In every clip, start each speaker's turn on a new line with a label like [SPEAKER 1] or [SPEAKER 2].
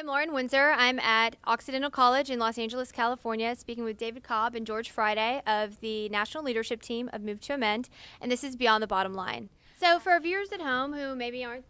[SPEAKER 1] I'm Lauren Windsor. I'm at Occidental College in Los Angeles, California, speaking with David Cobb and George Friday of the National Leadership Team of Move to Amend, and this is Beyond the Bottom Line. So for our viewers at home who maybe aren't,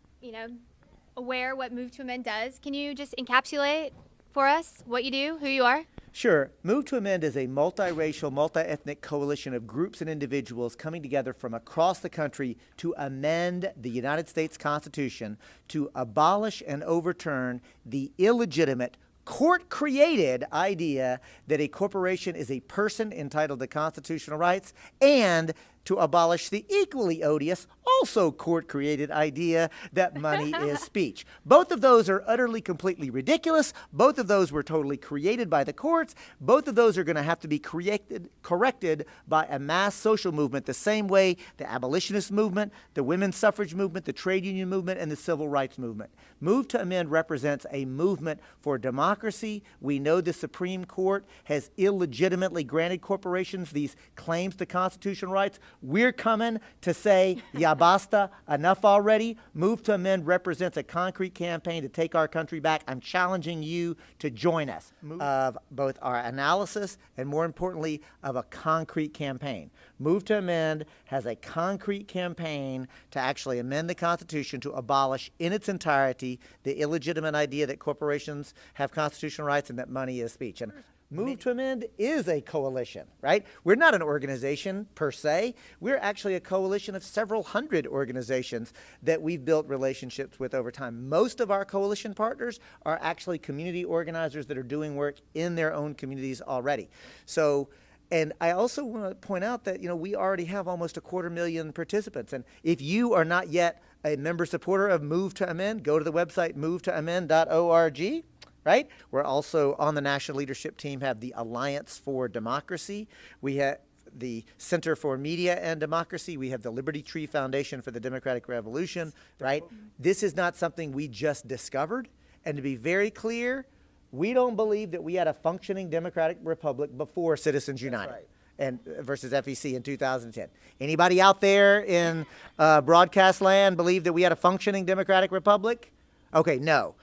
[SPEAKER 1] aware what Move to Amend does, can you just encapsulate for us what you do, who you are?
[SPEAKER 2] Sure. Move to Amend is a multiracial, multi-ethnic coalition of groups and individuals coming together from across the country to amend the United States Constitution to abolish and overturn the illegitimate, court-created idea that a corporation is a person entitled to constitutional rights, and to abolish the equally odious, also court-created idea that money is speech. Both of those are utterly, completely ridiculous. Both of those were totally created by the courts. Both of those are going to have to be corrected by a mass social movement, the same way the abolitionist movement, the women's suffrage movement, the trade union movement, and the civil rights movement. Move to Amend represents a movement for democracy. We know the Supreme Court has illegitimately granted corporations these claims to constitutional rights. We're coming to say, ya basta, enough already. Move to Amend represents a concrete campaign to take our country back. I'm challenging you to join us of both our analysis and, more importantly, of a concrete campaign. Move to Amend has a concrete campaign to actually amend the Constitution to abolish in its entirety the illegitimate idea that corporations have constitutional rights and that money is speech. And Move to Amend is a coalition, right? We're not an organization per se. We're actually a coalition of several hundred organizations that we've built relationships with over time. Most of our coalition partners are actually community organizers that are doing work in their own communities already. So, and I also want to point out that, we already have almost 250,000 participants. And if you are not yet a member supporter of Move to Amend, go to the website movetoamend.org. Right? We're also on the national leadership team, have the Alliance for Democracy. We have the Center for Media and Democracy. We have the Liberty Tree Foundation for the Democratic Revolution, right? This is not something we just discovered. And to be very clear, we don't believe that we had a functioning democratic republic before Citizens United. Right. And versus FEC in 2010. Anybody out there in broadcast land believe that we had a functioning democratic republic? Okay, no.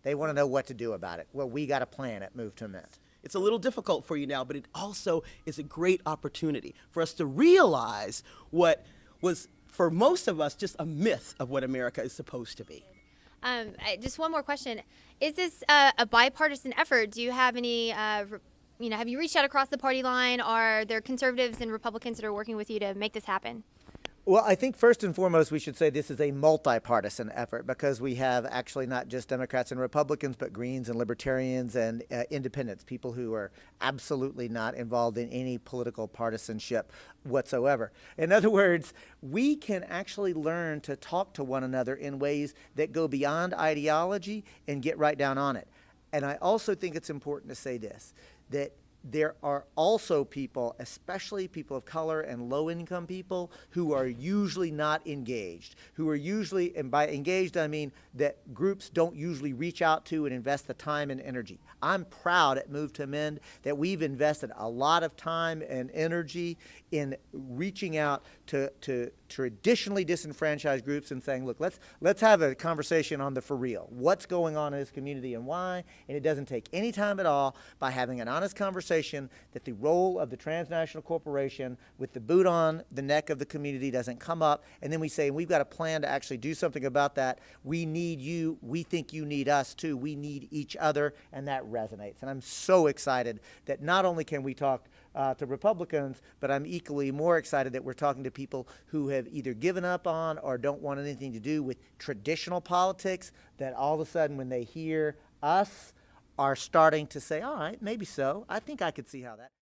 [SPEAKER 2] They want to know what to do about it. Well, we got a plan at Move to Amend.
[SPEAKER 3] It's a little difficult for you now, but it also is a great opportunity for us to realize what was, for most of us, just a myth of what America is supposed to be.
[SPEAKER 1] Just one more question. Is this a bipartisan effort? Do you have any, have you reached out across the party line? Are there conservatives and Republicans that are working with you to make this happen?
[SPEAKER 2] Well, I think first and foremost, we should say this is a multi-partisan effort because we have actually not just Democrats and Republicans, but Greens and Libertarians and Independents, people who are absolutely not involved in any political partisanship whatsoever. In other words, we can actually learn to talk to one another in ways that go beyond ideology and get right down on it. And I also think it's important to say this, that there are also people, especially people of color and low-income people, who are usually not engaged, who are usually, and by engaged I mean that groups don't usually reach out to and invest the time and energy. I'm proud at Move to Amend that we've invested a lot of time and energy in reaching out to traditionally disenfranchised groups and saying, look, let's have a conversation on the for real. What's going on in this community and why? And it doesn't take any time at all by having an honest conversation that the role of the transnational corporation with the boot on the neck of the community doesn't come up. And then we say, we've got a plan to actually do something about that. We need you. We think you need us too. We need each other. And that resonates. And I'm so excited that not only can we talk to Republicans, but I'm equally more excited that we're talking to people who have either given up on or don't want anything to do with traditional politics, that all of a sudden when they hear us are starting to say, all right, maybe so. I think I could see how that.